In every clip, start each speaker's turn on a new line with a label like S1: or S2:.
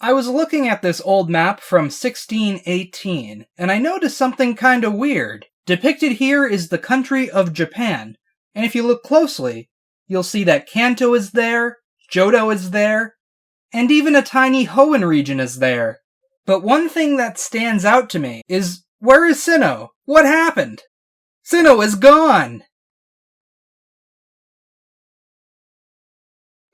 S1: I was looking at this old map from 1618, and I noticed something kinda weird. Depicted here is the country of Japan, and if you look closely, you'll see that Kanto is there, Johto is there, and even a tiny Hoenn region is there. But one thing that stands out to me is, where is Sinnoh? What happened? Sinnoh is gone!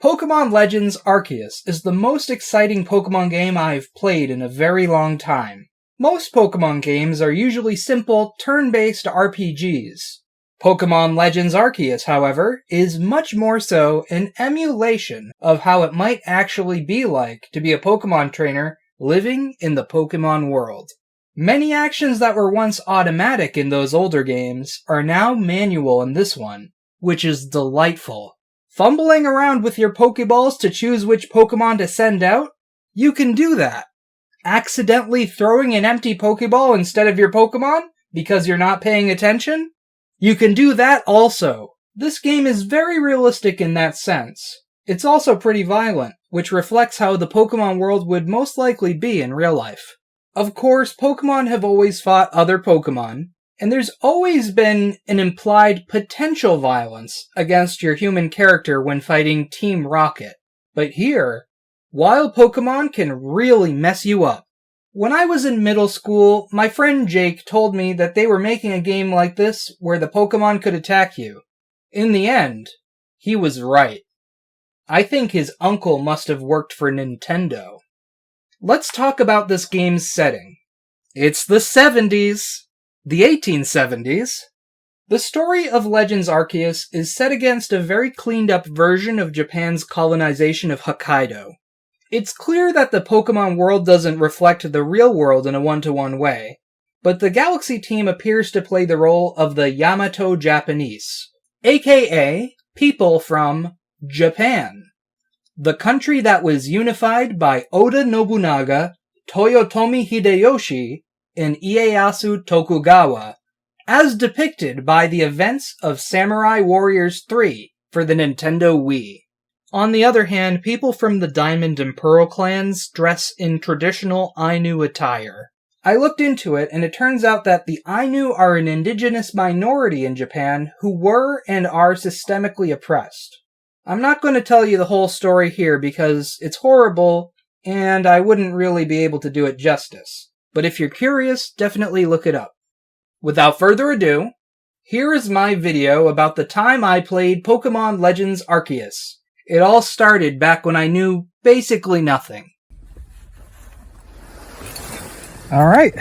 S1: Pokémon Legends Arceus is the most exciting Pokémon game I've played in a very long time. Most Pokémon games are usually simple, turn-based RPGs. Pokémon Legends Arceus, however, is much more so an emulation of how it might actually be like to be a Pokémon trainer living in the Pokémon world. Many actions that were once automatic in those older games are now manual in this one, which is delightful. Fumbling around with your Pokeballs to choose which Pokemon to send out? You can do that. Accidentally throwing an empty Pokeball instead of your Pokemon because you're not paying attention? You can do that also. This game is very realistic in that sense. It's also pretty violent, which reflects how the Pokemon world would most likely be in real life. Of course, Pokemon have always fought other Pokemon, and there's always been an implied potential violence against your human character when fighting Team Rocket. But here, wild Pokemon can really mess you up. When I was in middle school, my friend Jake told me that they were making a game like this where the Pokemon could attack you. In the end, he was right. I think his uncle must have worked for Nintendo. Let's talk about this game's setting. It's the 70s. The 1870s. The story of Legends Arceus is set against a very cleaned up version of Japan's colonization of Hokkaido. It's clear that the Pokemon world doesn't reflect the real world in a one-to-one way, but the Galaxy team appears to play the role of the Yamato Japanese, aka people from Japan, the country that was unified by Oda Nobunaga, Toyotomi Hideyoshi, and Ieyasu Tokugawa, as depicted by the events of Samurai Warriors 3 for the Nintendo Wii. On the other hand, people from the Diamond and Pearl clans dress in traditional Ainu attire. I looked into it, and it turns out that the Ainu are an indigenous minority in Japan who were and are systemically oppressed. I'm not going to tell you the whole story here because it's horrible, and I wouldn't really be able to do it justice. But if you're curious, definitely look it up. Without further ado, here is my video about the time I played Pokémon Legends Arceus. It all started back when I knew basically nothing. Alright,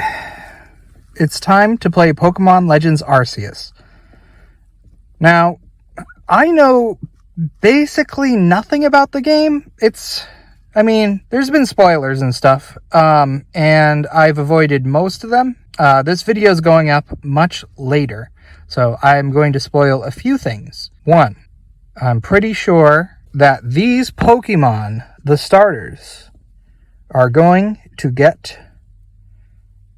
S1: it's time to play Pokémon Legends Arceus. Now, I know basically nothing about the game. There's been spoilers and stuff, and I've avoided most of them. This video is going up much later, so I'm going to spoil a few things. One, I'm pretty sure that these Pokemon, the starters, are going to get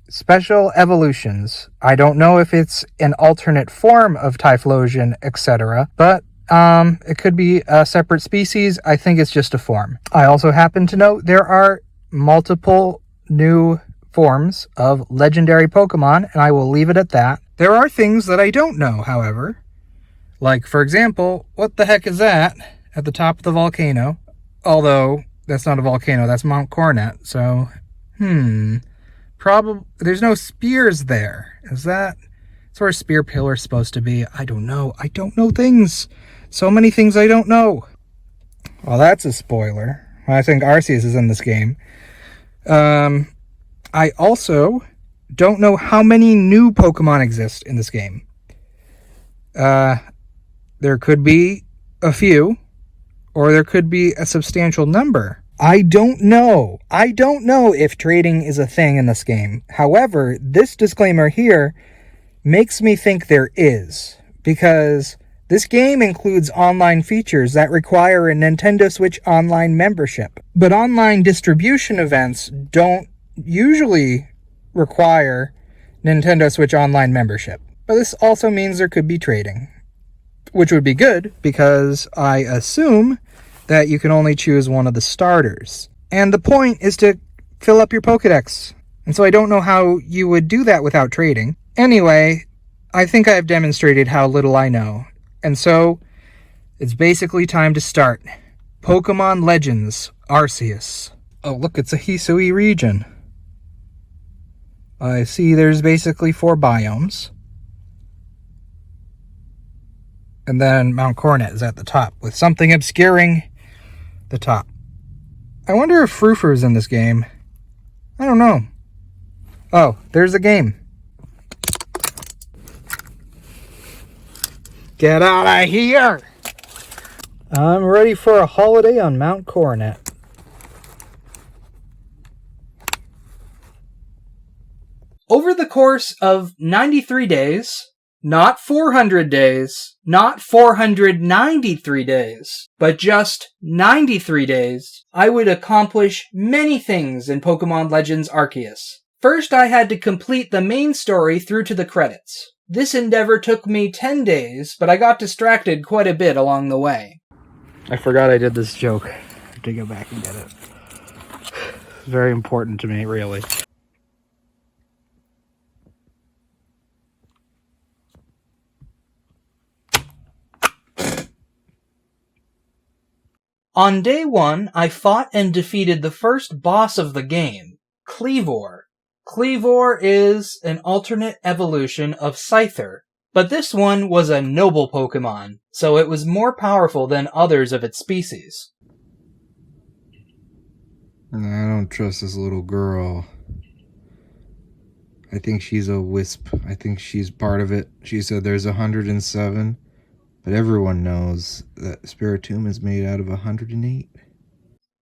S1: special evolutions. I don't know if it's an alternate form of Typhlosion, etc., but it could be a separate species. I think it's just a form. I also happen to know there are multiple new forms of legendary Pokemon, and I will leave it at that. There are things that I don't know, however. Like, for example, what the heck is that at the top of the volcano? Although, that's not a volcano, that's Mount Coronet, so, there's no spears there. Is that... That's where a spear pillar is supposed to be. I don't know. I don't know things. So many things I don't know. Well, that's a spoiler. I think Arceus is in this game. I also don't know how many new Pokemon exist in this game. There could be a few, or there could be a substantial number. I don't know. I don't know if trading is a thing in this game. However, this disclaimer here makes me think there is, because this game includes online features that require a Nintendo Switch Online membership. But online distribution events don't usually require Nintendo Switch Online membership. But this also means there could be trading, which would be good, because I assume that you can only choose one of the starters. And the point is to fill up your Pokedex. And so I don't know how you would do that without trading. Anyway, I think I have demonstrated how little I know. And so, it's basically time to start. Pokémon Legends Arceus. Oh, look, it's a Hisui region. I see there's basically 4 biomes. And then Mount Coronet is at the top, with something obscuring the top. I wonder if Frufer's in this game. I don't know. Oh, there's a game. Get out of here! I'm ready for a holiday on Mount Coronet. Over the course of 93 days, not 400 days, not 493 days, but just 93 days, I would accomplish many things in Pokémon Legends Arceus. First, I had to complete the main story through to the credits. This endeavor took me 10 days, but I got distracted quite a bit along the way. I forgot I did this joke. I have to go back and get it. It's very important to me, really. On day 1, I fought and defeated the first boss of the game, Kleavor. Kleavor is an alternate evolution of Scyther, but this one was a noble Pokemon, so it was more powerful than others of its species.
S2: I don't trust this little girl. I think she's a wisp. I think she's part of it. She said there's 107, but everyone knows that Spiritomb is made out of 108.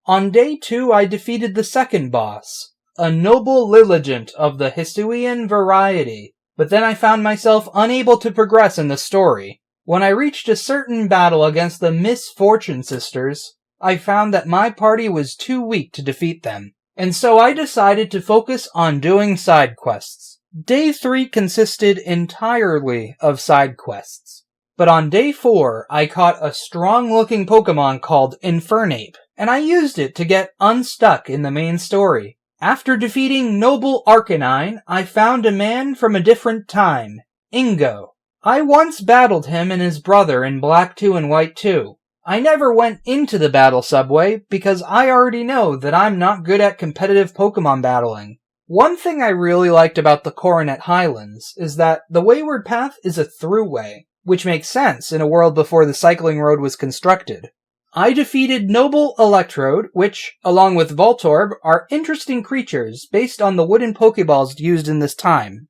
S1: On day 2, I defeated the second boss, a noble Lilligant of the Hisuian variety, but then I found myself unable to progress in the story. When I reached a certain battle against the Misfortune Sisters, I found that my party was too weak to defeat them, and so I decided to focus on doing side quests. Day 3 consisted entirely of side quests, but on day 4 I caught a strong-looking Pokemon called Infernape, and I used it to get unstuck in the main story. After defeating Noble Arcanine, I found a man from a different time, Ingo. I once battled him and his brother in Black 2 and White 2. I never went into the battle subway because I already know that I'm not good at competitive Pokemon battling. One thing I really liked about the Coronet Highlands is that the Wayward Path is a throughway, which makes sense in a world before the cycling road was constructed. I defeated Noble Electrode, which, along with Voltorb, are interesting creatures based on the wooden Pokeballs used in this time.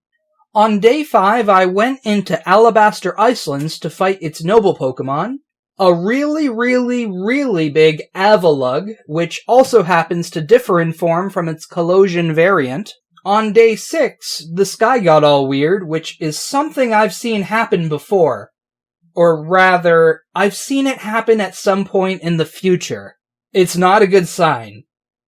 S1: On day 5, I went into Alabaster Icelands to fight its noble Pokemon, a really big Avalugg, which also happens to differ in form from its Colosian variant. On day 6, the sky got all weird, which is something I've seen happen before. Or rather, I've seen it happen at some point in the future. It's not a good sign.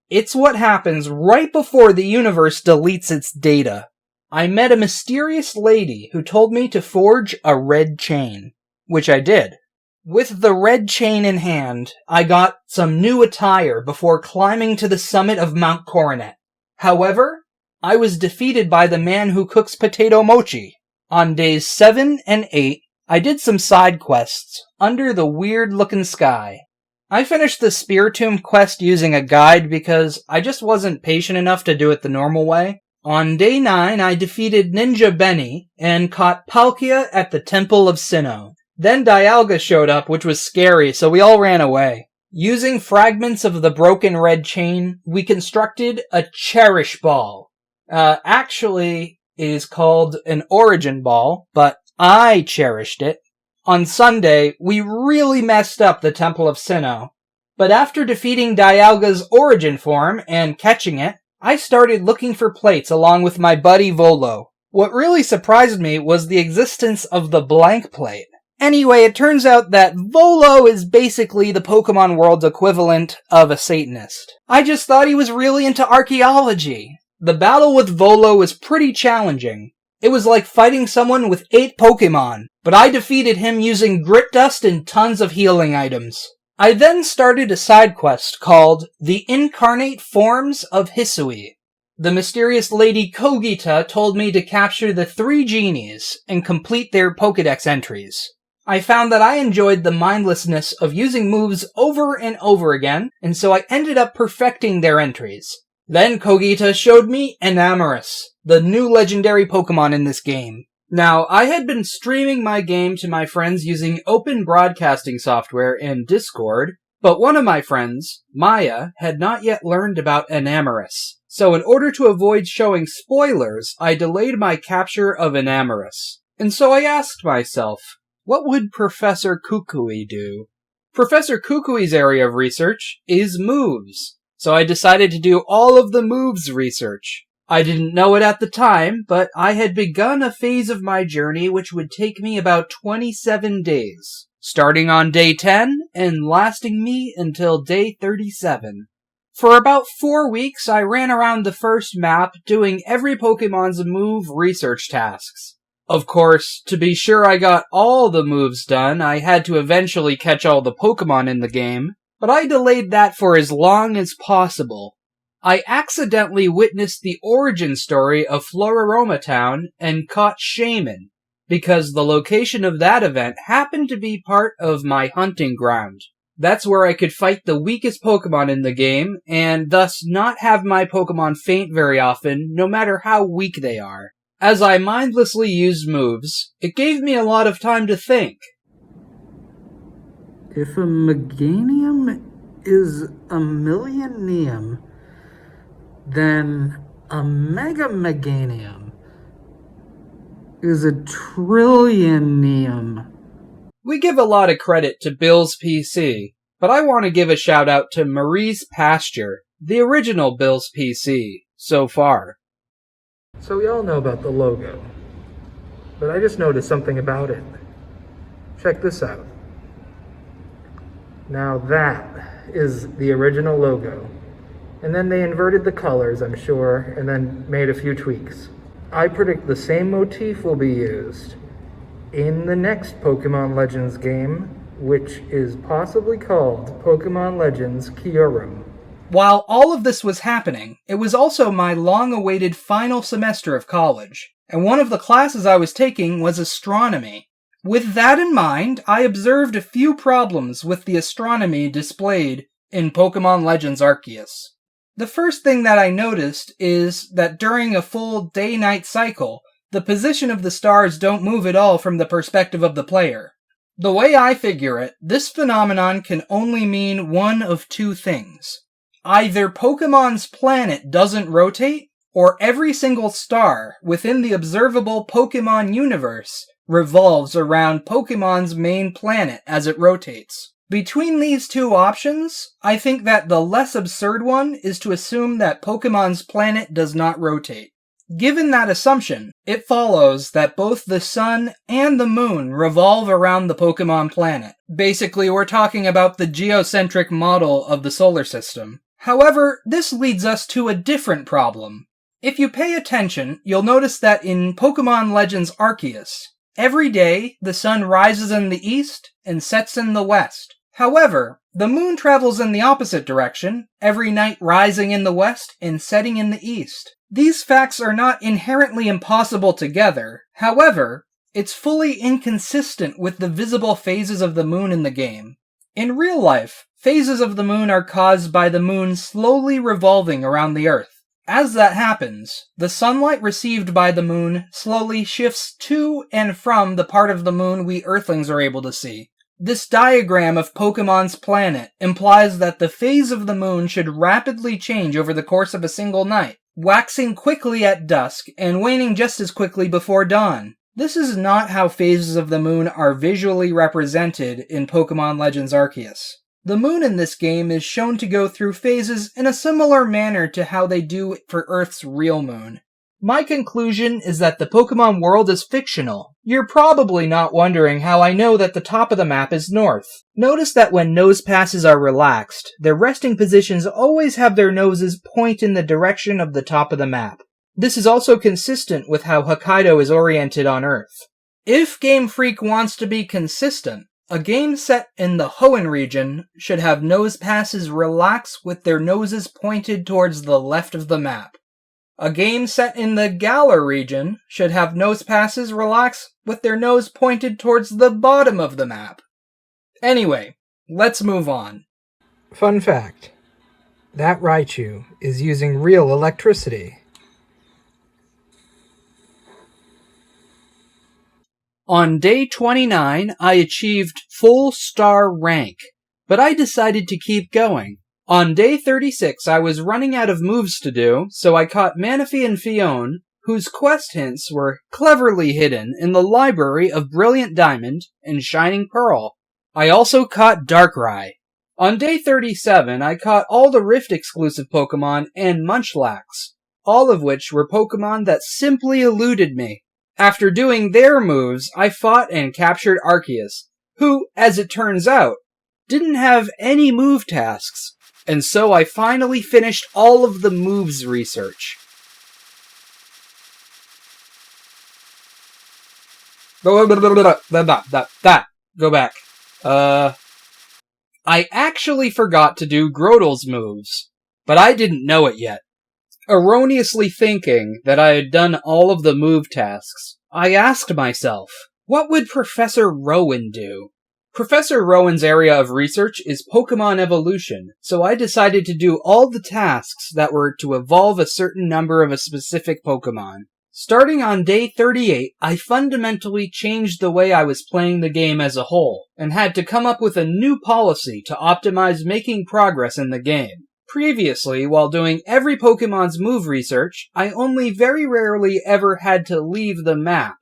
S1: It's what happens right before the universe deletes its data. I met a mysterious lady who told me to forge a red chain, which I did. With the red chain in hand, I got some new attire before climbing to the summit of Mount Coronet. However, I was defeated by the man who cooks potato mochi. On days 7 and 8, I did some side quests under the weird-looking sky. I finished the Spiritomb quest using a guide because I just wasn't patient enough to do it the normal way. On day 9, I defeated Ninja Benny and caught Palkia at the Temple of Sinnoh. Then Dialga showed up, which was scary, so we all ran away. Using fragments of the broken red chain, we constructed a Cherish Ball. Actually, it is called an Origin Ball, but I cherished it. On Sunday, we really messed up the Temple of Sinnoh. But after defeating Dialga's origin form and catching it, I started looking for plates along with my buddy Volo. What really surprised me was the existence of the blank plate. Anyway, it turns out that Volo is basically the Pokemon world's equivalent of a Satanist. I just thought he was really into archaeology. The battle with Volo was pretty challenging. It was like fighting someone with 8 Pokemon, but I defeated him using grit dust and tons of healing items. I then started a side quest called The Incarnate Forms of Hisui. The mysterious lady Kogita told me to capture the 3 genies and complete their Pokedex entries. I found that I enjoyed the mindlessness of using moves over and over again, and so I ended up perfecting their entries. Then Kogita showed me Enamorus, the new legendary Pokemon in this game. Now, I had been streaming my game to my friends using open broadcasting software and Discord, but one of my friends, Maya, had not yet learned about Enamorus. So in order to avoid showing spoilers, I delayed my capture of Enamorus. And so I asked myself, what would Professor Kukui do? Professor Kukui's area of research is moves, so I decided to do all of the moves research. I didn't know it at the time, but I had begun a phase of my journey which would take me about 27 days, starting on day 10 and lasting me until day 37. For about 4 weeks, I ran around the first map doing every Pokemon's move research tasks. Of course, to be sure I got all the moves done, I had to eventually catch all the Pokemon in the game, but I delayed that for as long as possible. I accidentally witnessed the origin story of Floraroma Town and caught Shaman, because the location of that event happened to be part of my hunting ground. That's where I could fight the weakest Pokemon in the game, and thus not have my Pokemon faint very often, no matter how weak they are. As I mindlessly used moves, it gave me a lot of time to think.
S3: If a Meganium is a Millionium, then a Mega Meganium is a Trillionium.
S1: We give a lot of credit to Bill's PC, but I want to give a shout out to Marie's Pasture, the original Bill's PC, so far.
S3: So we all know about the logo, but I just noticed something about it. Check this out. Now that is the original logo. And then they inverted the colors, I'm sure, and then made a few tweaks. I predict the same motif will be used in the next Pokemon Legends game, which is possibly called Pokemon Legends Kyurem.
S1: While all of this was happening, it was also my long-awaited final semester of college, and one of the classes I was taking was astronomy. With that in mind, I observed a few problems with the astronomy displayed in Pokémon Legends Arceus. The first thing that I noticed is that during a full day-night cycle, the position of the stars don't move at all from the perspective of the player. The way I figure it, this phenomenon can only mean one of 2 things. Either Pokemon's planet doesn't rotate, or every single star within the observable Pokemon universe revolves around Pokemon's main planet as it rotates. Between these 2 options, I think that the less absurd one is to assume that Pokemon's planet does not rotate. Given that assumption, it follows that both the sun and the moon revolve around the Pokemon planet. Basically, we're talking about the geocentric model of the solar system. However, this leads us to a different problem. If you pay attention, you'll notice that in Pokémon Legends Arceus, every day the sun rises in the east and sets in the west. However, the moon travels in the opposite direction, every night rising in the west and setting in the east. These facts are not inherently impossible together. However, it's fully inconsistent with the visible phases of the moon in the game. In real life, phases of the moon are caused by the moon slowly revolving around the Earth. As that happens, the sunlight received by the moon slowly shifts to and from the part of the moon we Earthlings are able to see. This diagram of Pokemon's planet implies that the phase of the moon should rapidly change over the course of a single night, waxing quickly at dusk and waning just as quickly before dawn. This is not how phases of the moon are visually represented in Pokémon Legends Arceus. The moon in this game is shown to go through phases in a similar manner to how they do for Earth's real moon. My conclusion is that the Pokemon world is fictional. You're probably not wondering how I know that the top of the map is north. Notice that when nose passes are relaxed, their resting positions always have their noses point in the direction of the top of the map. This is also consistent with how Hokkaido is oriented on Earth. If Game Freak wants to be consistent, A game set in the Hoenn region should have nose passes relax with their noses pointed towards the left of the map. A game set in the Galar region should have nose passes relax with their nose pointed towards the bottom of the map. Anyway, let's move on.
S3: Fun fact. That Raichu is using real electricity.
S1: On day 29, I achieved full star rank, but I decided to keep going. On day 36, I was running out of moves to do, so I caught Manaphy and Fionn, whose quest hints were cleverly hidden in the library of Brilliant Diamond and Shining Pearl. I also caught Darkrai. On day 37, I caught all the Rift-exclusive Pokémon and Munchlax, all of which were Pokémon that simply eluded me. After doing their moves, I fought and captured Arceus, who, as it turns out, didn't have any move tasks, and so I finally finished all of the moves research. Go back. I actually forgot to do Grodel's moves, but I didn't know it yet. Erroneously thinking that I had done all of the move tasks, I asked myself, what would Professor Rowan do? Professor Rowan's area of research is Pokémon evolution, so I decided to do all the tasks that were to evolve a certain number of a specific Pokémon. Starting on day 38, I fundamentally changed the way I was playing the game as a whole, and had to come up with a new policy to optimize making progress in the game. Previously, while doing every Pokemon's move research, I only very rarely ever had to leave the map.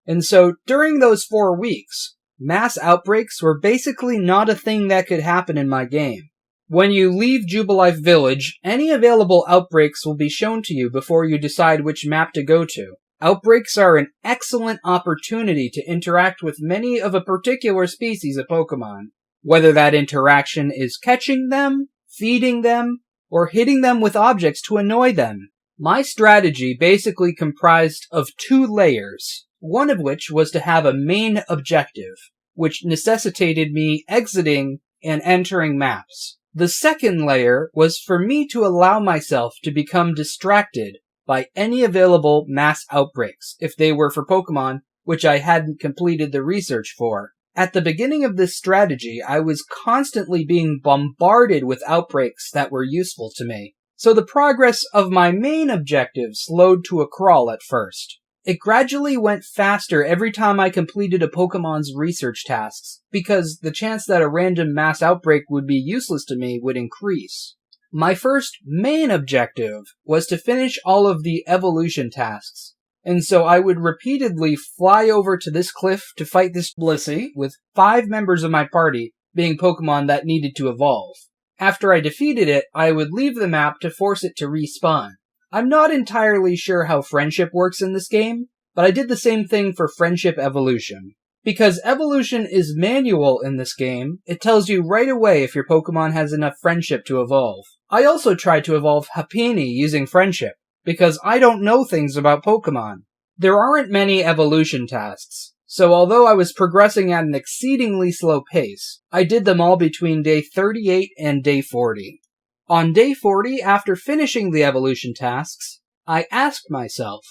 S1: And so, during those 4 weeks, mass outbreaks were basically not a thing that could happen in my game. When you leave Jubilife Village, any available outbreaks will be shown to you before you decide which map to go to. Outbreaks are an excellent opportunity to interact with many of a particular species of Pokemon, whether that interaction is catching them, feeding them, or hitting them with objects to annoy them. My strategy basically comprised of 2 layers, one of which was to have a main objective, which necessitated me exiting and entering maps. The second layer was for me to allow myself to become distracted by any available mass outbreaks, if they were for Pokemon which I hadn't completed the research for. At the beginning of this strategy, I was constantly being bombarded with outbreaks that were useful to me, so the progress of my main objective slowed to a crawl at first. It gradually went faster every time I completed a Pokemon's research tasks, because the chance that a random mass outbreak would be useless to me would increase. My first main objective was to finish all of the evolution tasks, and so I would repeatedly fly over to this cliff to fight this Blissey, with 5 members of my party being Pokemon that needed to evolve. After I defeated it, I would leave the map to force it to respawn. I'm not entirely sure how friendship works in this game, but I did the same thing for friendship evolution. Because evolution is manual in this game, it tells you right away if your Pokemon has enough friendship to evolve. I also tried to evolve Happiny using friendship, because I don't know things about Pokemon. There aren't many evolution tasks, so although I was progressing at an exceedingly slow pace, I did them all between day 38 and day 40. On day 40, after finishing the evolution tasks, I asked myself,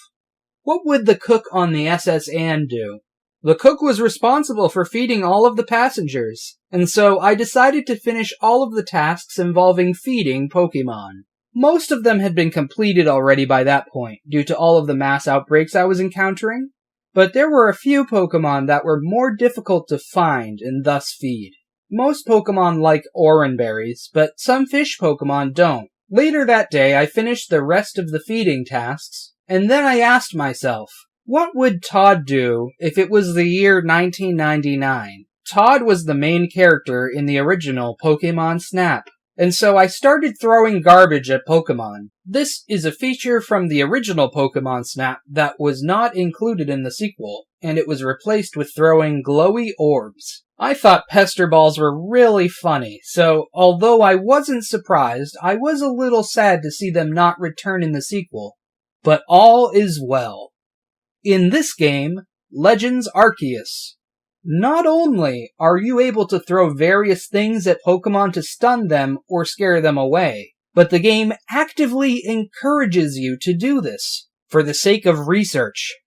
S1: what would the cook on the SS Anne do? The cook was responsible for feeding all of the passengers, and so I decided to finish all of the tasks involving feeding Pokemon. Most of them had been completed already by that point, due to all of the mass outbreaks I was encountering, but there were a few Pokemon that were more difficult to find and thus feed. Most Pokemon like Oran berries, but some fish Pokemon don't. Later that day, I finished the rest of the feeding tasks, and then I asked myself, what would Todd do if it was the year 1999? Todd was the main character in the original Pokémon Snap, and so I started throwing garbage at Pokemon. This is a feature from the original Pokémon Snap that was not included in the sequel, and it was replaced with throwing glowy orbs. I thought pester balls were really funny, so although I wasn't surprised, I was a little sad to see them not return in the sequel. But all is well. In this game, Legends Arceus, Not only are you able to throw various things at Pokemon to stun them or scare them away, but the game actively encourages you to do this, for the sake of research.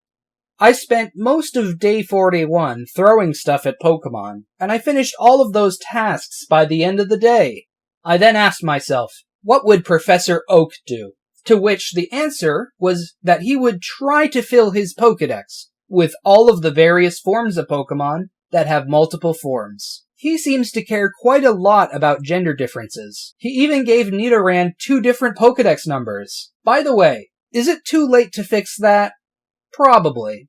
S1: I spent most of day 41 throwing stuff at Pokemon, and I finished all of those tasks by the end of the day. I then asked myself, what would Professor Oak do? To which the answer was that he would try to fill his Pokedex with all of the various forms of Pokemon that have multiple forms. He seems to care quite a lot about gender differences. He even gave Nidoran 2 different Pokedex numbers. By the way, is it too late to fix that? Probably.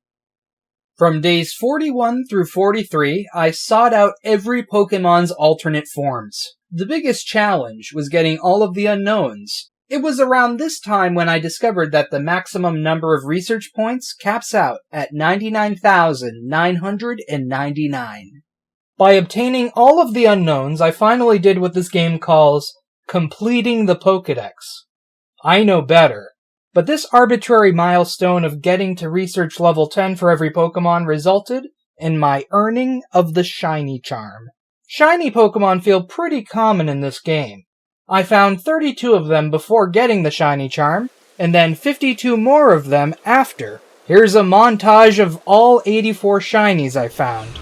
S1: From days 41 through 43, I sought out every Pokemon's alternate forms. The biggest challenge was getting all of the unknowns. It was around this time when I discovered that the maximum number of research points caps out at 99,999. By obtaining all of the unknowns, I finally did what this game calls completing the Pokedex. I know better, but this arbitrary milestone of getting to research level 10 for every Pokemon resulted in my earning of the Shiny Charm. Shiny Pokemon feel pretty common in this game. I found 32 of them before getting the Shiny Charm, and then 52 more of them after. Here's a montage of all 84 Shinies I found.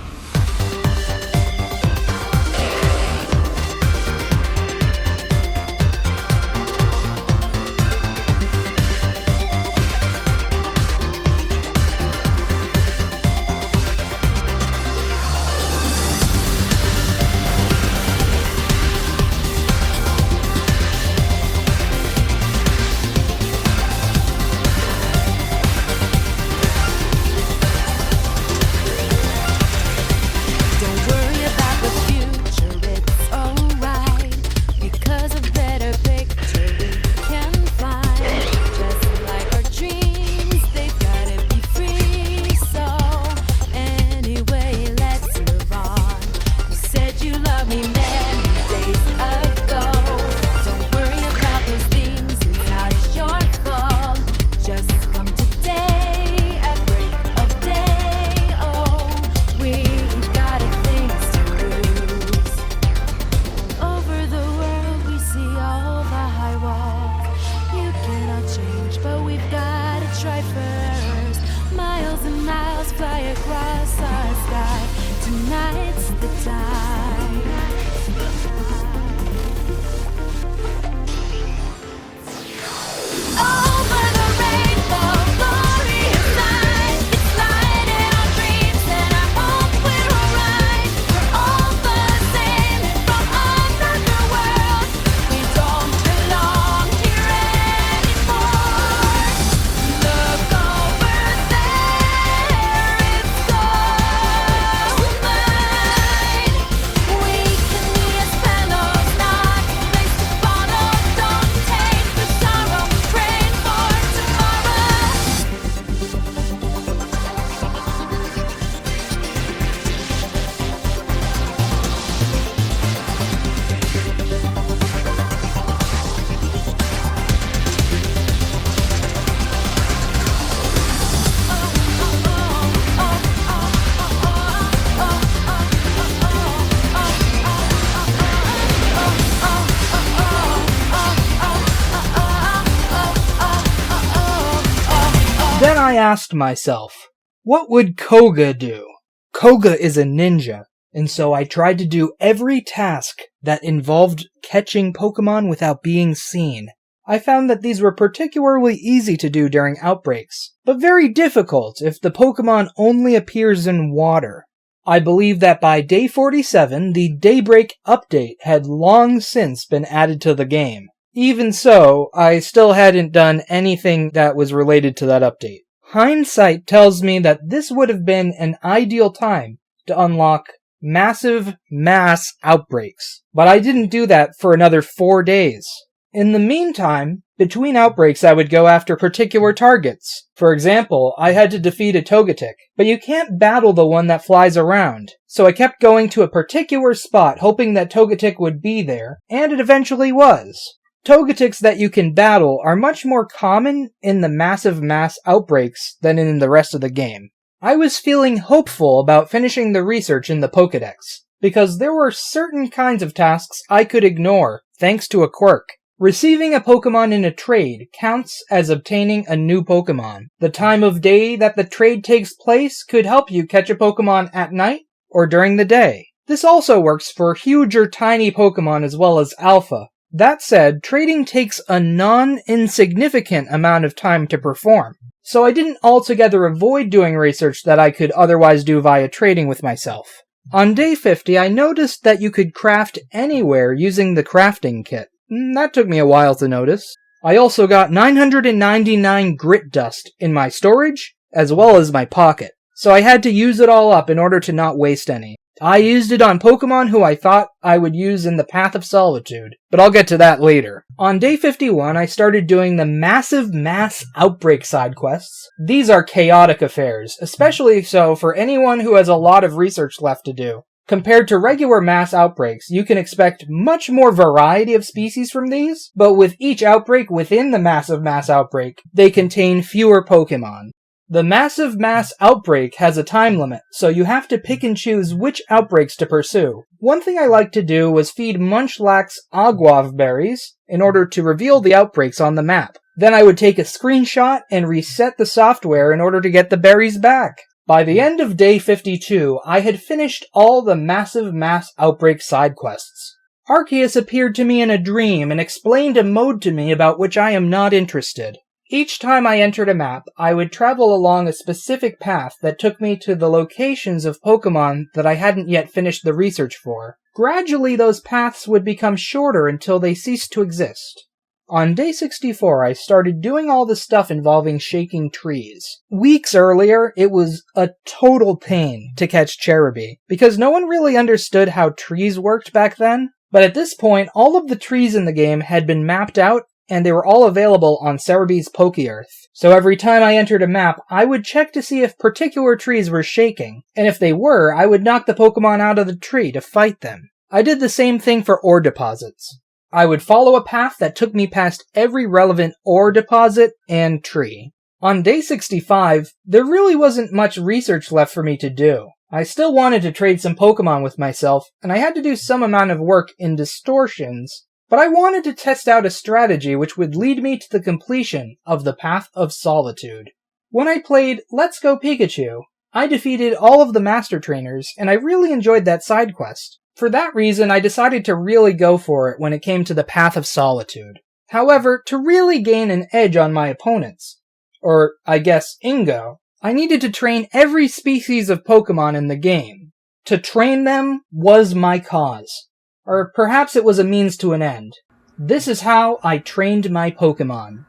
S1: Then I asked myself, what would Koga do? Koga is a ninja, and so I tried to do every task that involved catching Pokemon without being seen. I found that these were particularly easy to do during outbreaks, but very difficult if the Pokemon only appears in water. I believe that by day 47, the Daybreak update had long since been added to the game. Even so, I still hadn't done anything that was related to that update. Hindsight tells me that this would have been an ideal time to unlock massive mass outbreaks, but I didn't do that for another 4 days. In the meantime, between outbreaks I would go after particular targets. For example, I had to defeat a Togetic, but you can't battle the one that flies around. So I kept going to a particular spot hoping that Togetic would be there, and it eventually was. Togetics that you can battle are much more common in the massive mass outbreaks than in the rest of the game. I was feeling hopeful about finishing the research in the Pokedex, because there were certain kinds of tasks I could ignore, thanks to a quirk. Receiving a Pokemon in a trade counts as obtaining a new Pokemon. The time of day that the trade takes place could help you catch a Pokemon at night or during the day. This also works for huge or tiny Pokemon as well as Alpha. That said, trading takes a non-insignificant amount of time to perform, so I didn't altogether avoid doing research that I could otherwise do via trading with myself. On day 50, I noticed that you could craft anywhere using the crafting kit. That took me a while to notice. I also got 999 grit dust in my storage, as well as my pocket, so I had to use it all up in order to not waste any. I used it on Pokemon who I thought I would use in the Path of Solitude, but I'll get to that later. On day 51, I started doing the massive mass Outbreak side quests. These are chaotic affairs, especially so for anyone who has a lot of research left to do. Compared to regular mass outbreaks, you can expect much more variety of species from these, but with each outbreak within the massive mass outbreak, they contain fewer Pokemon. The massive mass outbreak has a time limit, so you have to pick and choose which outbreaks to pursue. One thing I liked to do was feed Munchlax's Aguav berries in order to reveal the outbreaks on the map. Then I would take a screenshot and reset the software in order to get the berries back. By the end of day 52, I had finished all the massive mass outbreak side quests. Arceus appeared to me in a dream and explained a mode to me about which I am not interested. Each time I entered a map, I would travel along a specific path that took me to the locations of Pokemon that I hadn't yet finished the research for. Gradually, those paths would become shorter until they ceased to exist. On day 64, I started doing all the stuff involving shaking trees. Weeks earlier, it was a total pain to catch Cherubi, because no one really understood how trees worked back then. But at this point, all of the trees in the game had been mapped out, and they were all available on Cerebi's Poke-Earth. So every time I entered a map, I would check to see if particular trees were shaking, and if they were, I would knock the Pokemon out of the tree to fight them. I did the same thing for ore deposits. I would follow a path that took me past every relevant ore deposit and tree. On day 65, there really wasn't much research left for me to do. I still wanted to trade some Pokemon with myself, and I had to do some amount of work in distortions, but I wanted to test out a strategy which would lead me to the completion of the Path of Solitude. When I played Let's Go Pikachu, I defeated all of the Master Trainers, and I really enjoyed that side quest. For that reason, I decided to really go for it when it came to the Path of Solitude. However, to really gain an edge on my opponents, or I guess Ingo, I needed to train every species of Pokemon in the game. To train them was my cause. Or perhaps it was a means to an end. This is how I trained my Pokemon.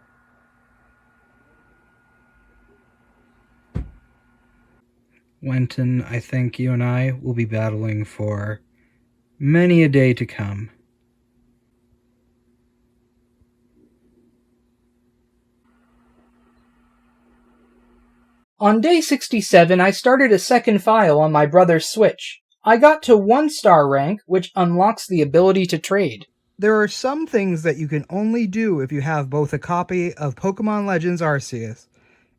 S2: Wenton, I think you and I will be battling for many a day to come.
S1: On day 67, I started a second file on my brother's Switch. I got to 1-star rank, which unlocks the ability to trade.
S4: There are some things that you can only do if you have both a copy of Pokémon Legends Arceus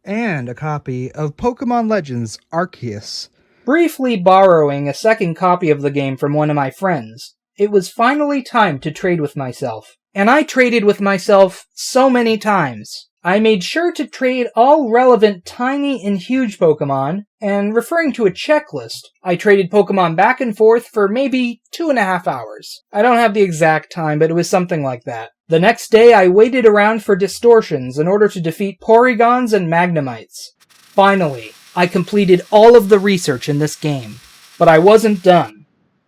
S4: and a copy of Pokémon Legends Arceus.
S1: Briefly borrowing a second copy of the game from one of my friends, it was finally time to trade with myself. And I traded with myself so many times. I made sure to trade all relevant tiny and huge Pokemon, and referring to a checklist, I traded Pokemon back and forth for maybe 2.5 hours. I don't have the exact time, but it was something like that. The next day I waited around for distortions in order to defeat Porygons and Magnemites. Finally, I completed all of the research in this game, but I wasn't done.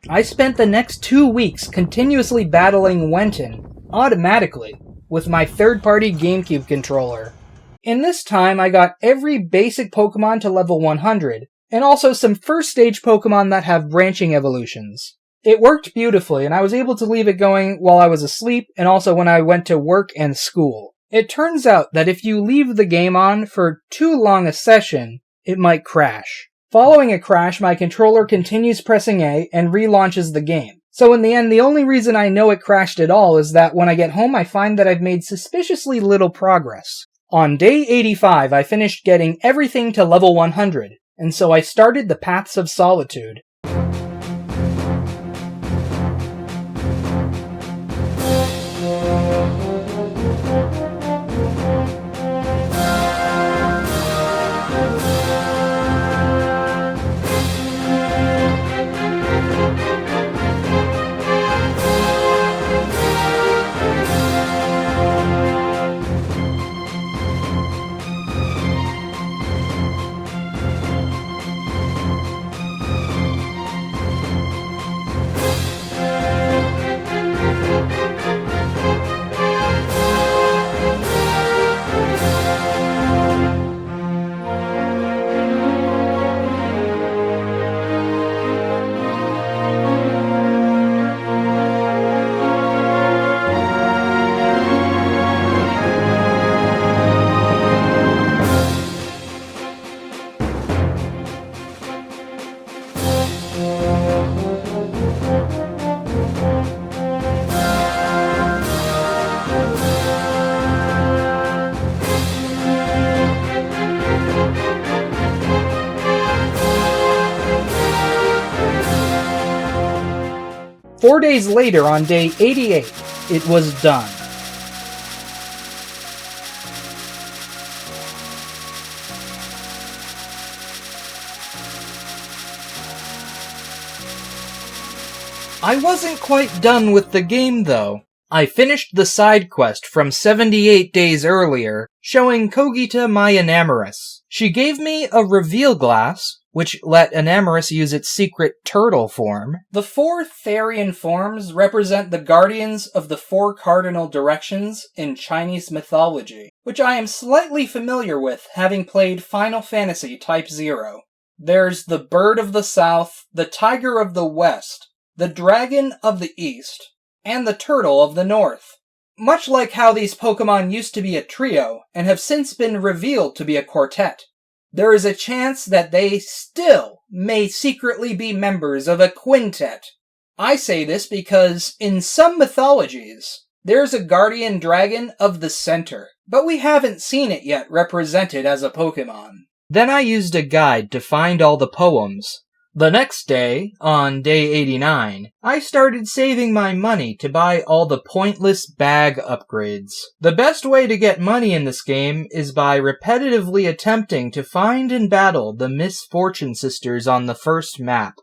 S1: I spent the next 2 weeks continuously battling Wenton, automatically, with my third-party GameCube controller. In this time, I got every basic Pokemon to level 100, and also some first-stage Pokemon that have branching evolutions. It worked beautifully, and I was able to leave it going while I was asleep, and also when I went to work and school. It turns out that if you leave the game on for too long a session, it might crash. Following a crash, my controller continues pressing A and relaunches the game. So in the end, the only reason I know it crashed at all is that when I get home, I find that I've made suspiciously little progress. On day 85, I finished getting everything to level 100. and so I started the Paths of Solitude. Four days later, on day 88, it was done. I wasn't quite done with the game, though. I finished the side quest from 78 days earlier, showing Kogita my Enamorus. She gave me a reveal glass, which let Enamorus use its secret turtle form. The 4 Therian forms represent the guardians of the 4 cardinal directions in Chinese mythology, which I am slightly familiar with, having played Final Fantasy Type 0. There's the Bird of the South, the Tiger of the West, the Dragon of the East, and the Turtle of the North. Much like how these Pokemon used to be a trio, and have since been revealed to be a quartet, there is a chance that they still may secretly be members of a quintet. I say this because, in some mythologies, there's a guardian dragon of the center, but we haven't seen it yet represented as a Pokemon. Then I used a guide to find all the poems. The next day, on day 89, I started saving my money to buy all the pointless bag upgrades. The best way to get money in this game is by repetitively attempting to find and battle the Misfortune Sisters on the first map.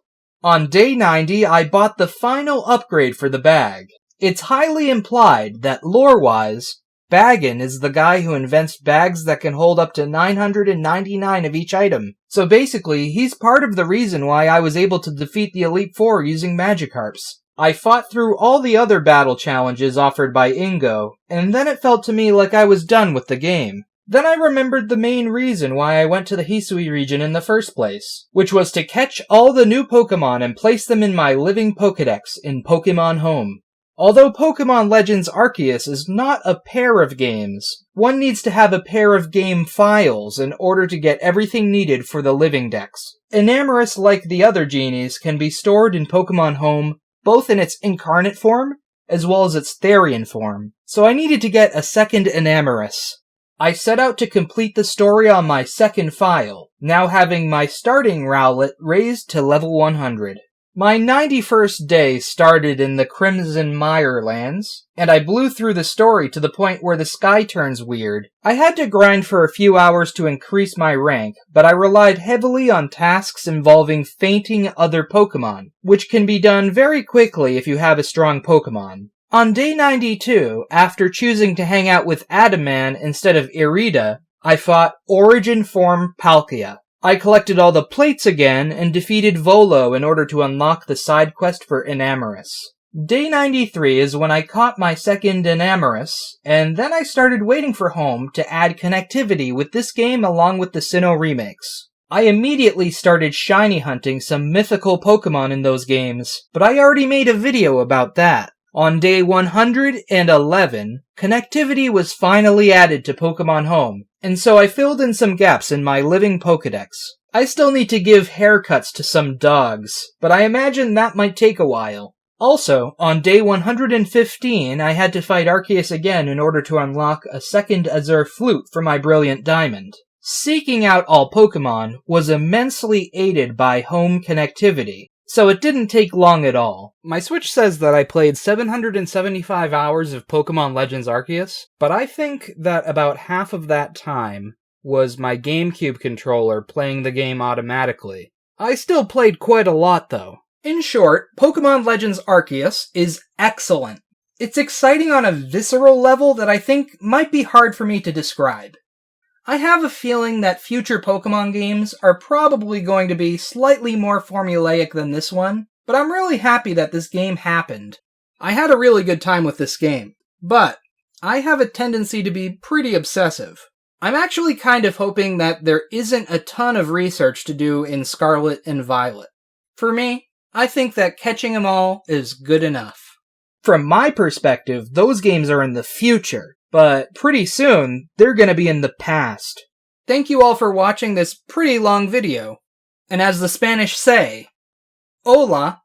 S1: On day 90, I bought the final upgrade for the bag. It's highly implied that, lore-wise, Baggin is the guy who invents bags that can hold up to 999 of each item. So basically, he's part of the reason why I was able to defeat the Elite Four using Magikarps. I fought through all the other battle challenges offered by Ingo, and then it felt to me like I was done with the game. Then I remembered the main reason why I went to the Hisui region in the first place, which was to catch all the new Pokemon and place them in my living Pokedex in Pokemon Home. Although Pokémon Legends Arceus is not a pair of games, one needs to have a pair of game files in order to get everything needed for the living dex. Enamorus, like the other genies, can be stored in Pokemon Home, both in its incarnate form, as well as its Therian form, so I needed to get a second Enamorus. I set out to complete the story on my second file, now having my starting Rowlet raised to level 100. My 91st day started in the Crimson Mire lands, and I blew through the story to the point where the sky turns weird. I had to grind for a few hours to increase my rank, but I relied heavily on tasks involving fainting other Pokemon, which can be done very quickly if you have a strong Pokemon. On day 92, after choosing to hang out with Adaman instead of Irida, I fought Origin Form Palkia. I collected all the plates again and defeated Volo in order to unlock the side quest for Enamorus. Day 93 is when I caught my second Enamorus, and then I started waiting for Home to add connectivity with this game along with the Sinnoh remakes. I immediately started shiny hunting some mythical Pokemon in those games, but I already made a video about that. On day 111, connectivity was finally added to Pokemon Home, and so I filled in some gaps in my living Pokedex. I still need to give haircuts to some dogs, but I imagine that might take a while. Also, on day 115, I had to fight Arceus again in order to unlock a second Azure Flute for my Brilliant Diamond. Seeking out all Pokemon was immensely aided by home connectivity, so it didn't take long at all. My Switch says that I played 775 hours of Pokémon Legends Arceus, but I think that about half of that time was my GameCube controller playing the game automatically. I still played quite a lot though. In short, Pokémon Legends Arceus is excellent. It's exciting on a visceral level that I think might be hard for me to describe. I have a feeling that future Pokémon games are probably going to be slightly more formulaic than this one, but I'm really happy that this game happened. I had a really good time with this game, but I have a tendency to be pretty obsessive. I'm actually kind of hoping that there isn't a ton of research to do in Scarlet and Violet. For me, I think that catching them all is good enough. From my perspective, those games are in the future, but pretty soon, they're gonna be in the past. Thank you all for watching this pretty long video. And as the Spanish say, hola,